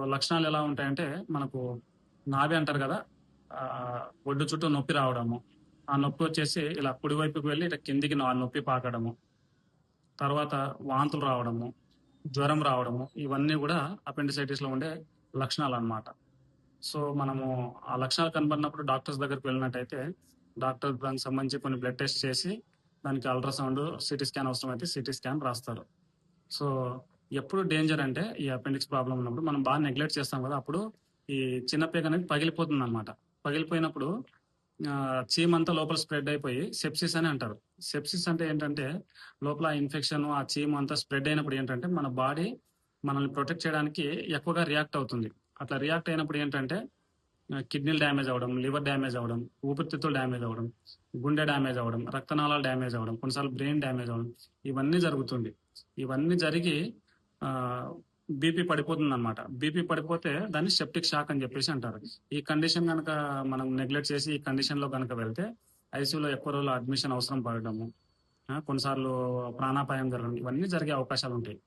లక్షణాలు ఎలా ఉంటాయంటే, మనకు నాభి అంటారు గదా! బొడ్డు చుట్టూ నొప్పి రావడము. ఆ నొప్పి వచ్చేసి ఇలా కుడి వైపుకి వెళ్లి ఇటు కిందికి నొప్పి పాకడము. తర్వాత వాంతులు రావడము, జ్వరం రావడము. ఇవన్నీ గూడా అపెండిసైటిస్‌లో ఉండే లక్షణాలనమాట. సో, మనము ఆ లక్షణాలు కనబడినప్పుడు డాక్టర్స్ దగ్గరికి వెళ్ళినట్టయితే, డాక్టర్ దానికి సంబంధించి కొన్ని బ్లడ్ టెస్ట్ చేసి, దానికి అల్ట్రాసౌండ్, సిటీ స్కాన్ అవసరమైతే సిటీ స్కాన్ రాస్తారు. సో, ఎప్పుడు డేంజర్ అంటే ఈ అపెండిక్స్ ప్రాబ్లమ్ ఉన్నప్పుడు మనం బాగా నెగ్లెక్ట్ చేస్తాం కదా! అప్పుడు ఈ చిన్న పేగు అనేది పగిలిపోతుందనమాట. పగిలిపోయినప్పుడు చీమంతా లోపల స్ప్రెడ్ అయిపోయి సెప్సిస్ అని అంటారు. సెప్సిస్ అంటే ఏంటంటే లోపల ఇన్ఫెక్షన్ ఆ చీమ అంతా స్ప్రెడ్ అయినప్పుడు ఏంటంటే మన బాడీ మనల్ని ప్రొటెక్ట్ చేయడానికి ఎక్కువగా రియాక్ట్ అవుతుంది. అట్లా రియాక్ట్ అయినప్పుడు ఏంటంటే కిడ్నీలు డ్యామేజ్ అవ్వడం, లివర్ డ్యామేజ్ అవ్వడం, ఊపిరితిత్తులు డ్యామేజ్ అవ్వడం, గుండె డ్యామేజ్ అవ్వడం, రక్తనాళాలు డ్యామేజ్ అవ్వడం, కొన్నిసార్లు బ్రెయిన్ డ్యామేజ్ అవ్వడం ఇవన్నీ జరుగుతుంది. ఇవన్నీ జరిగి బీపీ పడిపోతుందనమాట. బీపీ పడిపోతే దాన్ని సెప్టిక్ షాక్ అని చెప్పేసి అంటారు. ఈ కండిషన్ గనక మనం నెగ్లెక్ట్ చేసి ఈ కండిషన్‌లో గనక వెళ్తే ఐసీయూలో ఎక్కువ రోజులు అడ్మిషన్ అవసరం పడడము, కొన్నిసార్లు ప్రాణాపాయం జరగడం ఇవన్నీ జరిగే అవకాశాలుంటాయి.